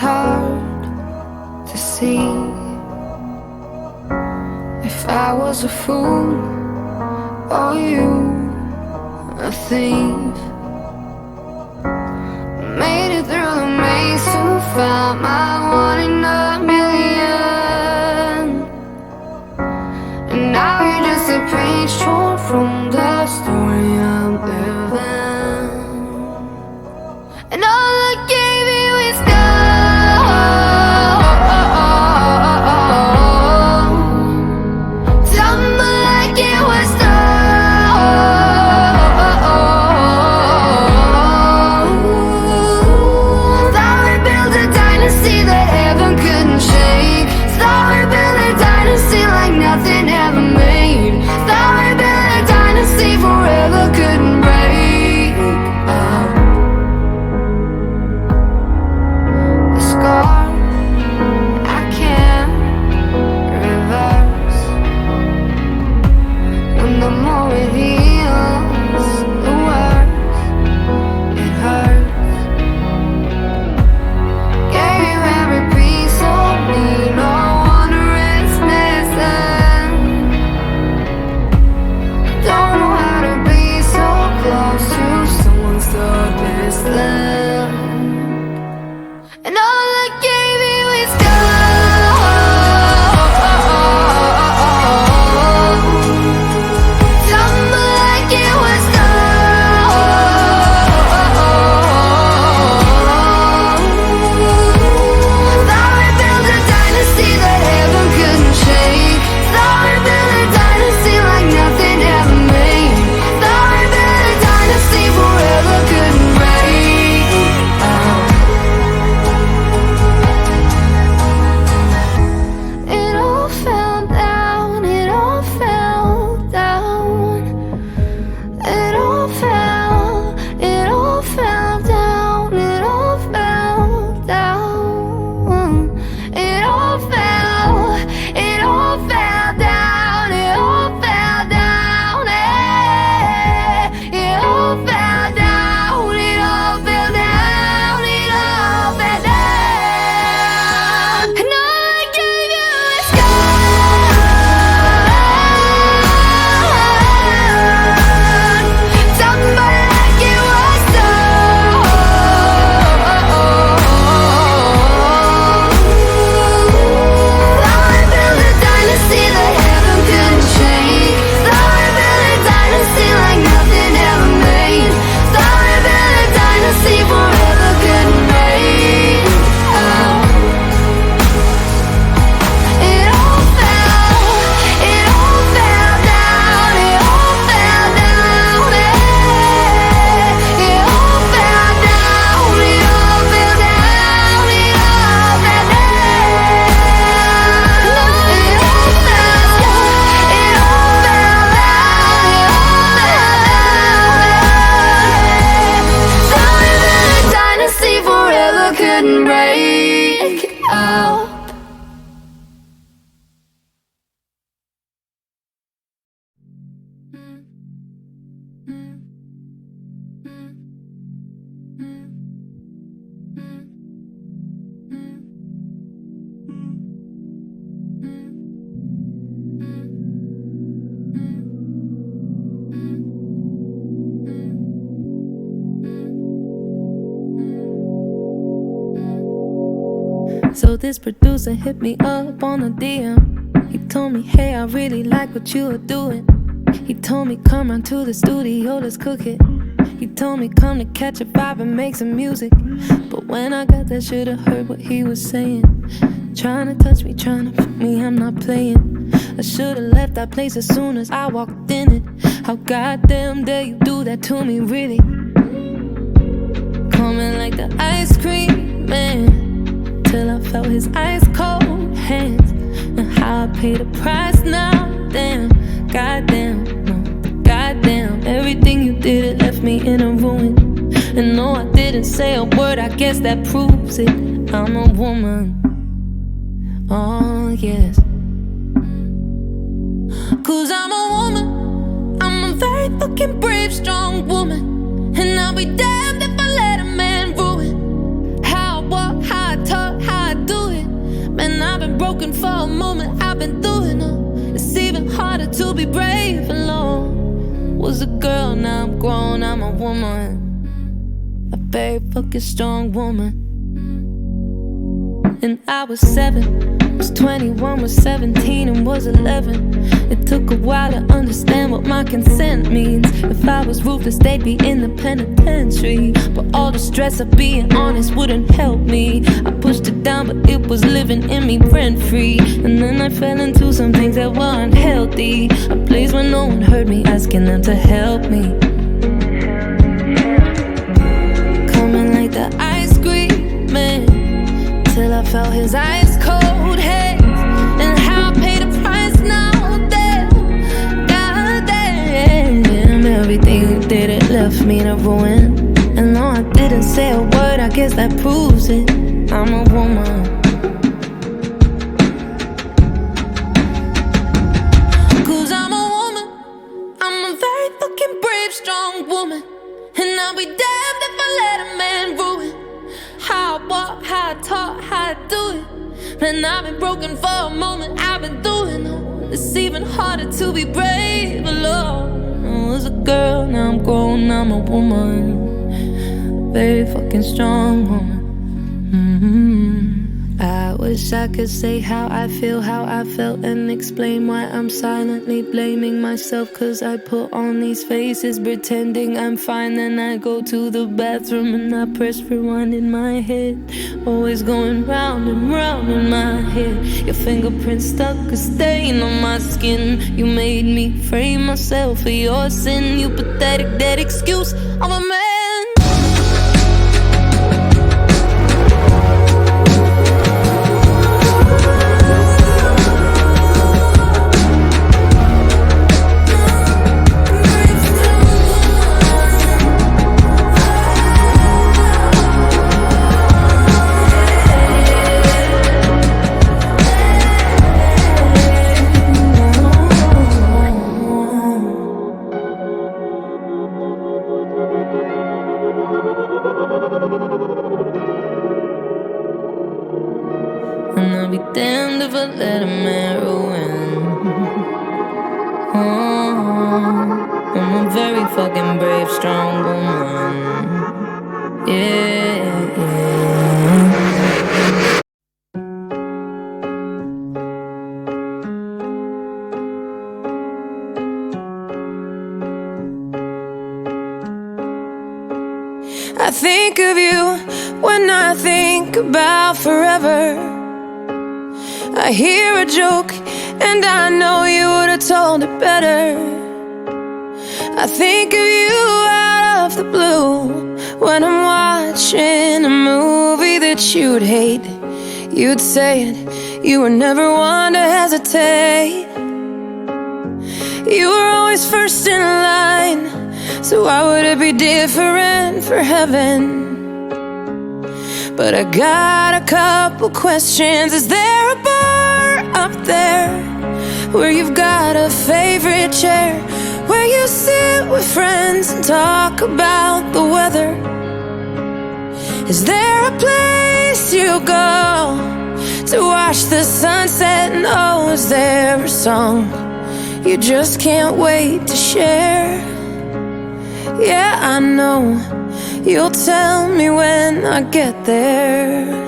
hard to see. If I was a fool or you a thief, made it through the maze to find my one in a million. And now you're just a page torn from the story I'm living. And all I gave you is gold. Tumble like it was gold. Thought we built a dynasty that heaven couldn't shake. Thought we built a dynasty like nothing ever made. Thought we built a dynasty forever couldn't break. The scar I can't reverse. When the more it heals, the worse it hurts. Gave you every piece of me, no wonder it's missing. Don't know how to be so close to someone so distant. And all I gave you is gold. Tumble like it was gold. Thought we built a dynasty that heaven couldn't shake. Thought we built a dynasty like nothing ever made. Thought we built a dynasty forever couldn't break. It all fell down, it all fell down. It all fell down, it all fell down. It all fell down, it all fell down, it all fell down, it all fell down, it all fell down. And all I gave you is gold. Tumble like it was gold. Thought we built a dynasty that heaven couldn't shake. Thought we built a dynasty like nothing ever made. Thought we built a dynasty forever couldn't break. It all fell down, it all fell down, it all fell down, it all fell down, it all fell down. Dynasty forever couldn't break out. So this producer hit me up on a DM. He told me, hey, I really like what you are doing. He told me, come round to the studio, let's cook it. He told me, come to catch a vibe and make some music. But when I got there, should've heard what he was saying. Trying to touch me, trying to put me, I'm not playing. I should've left that place as soon as I walked in it. How goddamn dare you do that to me, really? Coming like the ice cream man, till I felt his ice cold hands. And how I paid the price now, damn. Goddamn, no, goddamn. Everything you did, it left me in a ruin. And no, I didn't say a word, I guess that proves it. I'm a woman, oh yes. 'Cause I'm a woman, I'm a very fucking brave, strong woman. And I'll be damned if I let a man ruin how I walk, how I talk, broken for a moment, I've been through it all. It's even harder to be brave alone. Was a girl, now I'm grown, I'm a woman. A very fucking strong woman. And I was 7, was 21, was 17, and was 11. It took a while to understand what my consent means. If I was ruthless, they'd be in the penitentiary. But all the stress of being honest wouldn't help me. I pushed it down, but it was living in me rent-free. And then I fell into some things that were unhealthy. A place where no one heard me, asking them to help me. Coming like the ice cream man, till I felt his ice cold hands. And how I paid the price now. Everything you did, it left me in a ruin. And though I didn't say a word, I guess that proves it. I'm a woman. Cause I'm a woman. I'm a very fucking brave, strong woman. And I'll be damned if I let a man ruin how I walk, how I talk, how I do it. And I've been broken for a moment, I've been doing it. It's even harder to be brave alone. I was a girl, now I'm grown, I'm a woman. Very fucking strong woman. I wish I could say how I feel, how I felt, and explain why I'm silently blaming myself. Cause I put on these faces pretending I'm fine. Then I go to the bathroom and I press rewind in my head. Always going round and round in my head. Your fingerprints stuck a stain on my skin. You made me frame myself for your sin. You pathetic dead excuse of a man. And I'll be damned if I let a man ruin. I'm a very fucking brave, strong woman. Yeah, yeah. I think of you when I think about forever. I hear a joke and I know you would've told it better. I think of you out of the blue when I'm watching a movie that you'd hate. You'd say it, you were never one to hesitate. You were always first in line, so why would it be different for heaven? But I got a couple questions. Is there a bar up there where you've got a favorite chair, where you sit with friends and talk about the weather? Is there a place you go to watch the sunset? And oh, is there a song you just can't wait to share? Yeah, I know you'll tell me when I get there.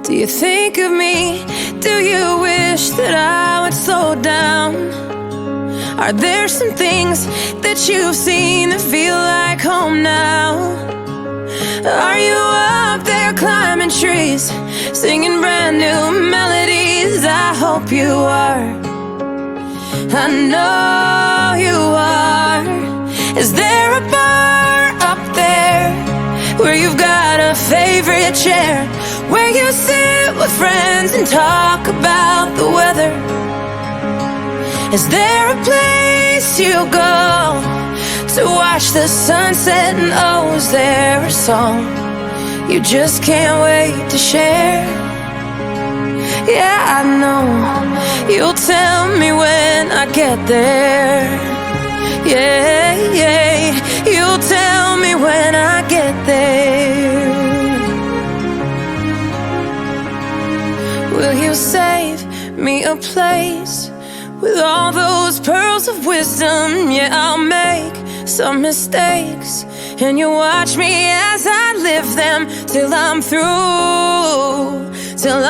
Do you think of me? Do you wish that I would slow down? Are there some things that you've seen that feel like home now? Are you up there climbing trees, singing brand new melodies? I hope you are. I know you are. Is there a bar up there where you've got a favorite chair, where you sit with friends and talk about the weather? Is there a place you go to watch the sunset? And oh, is there a song you just can't wait to share? Yeah, I know you'll tell me when I get there. Yeah, yeah, you'll tell me when I get there. me a place with all those pearls of wisdom. Yeah, I'll make some mistakes, and you watch me as I live them till I'm through, till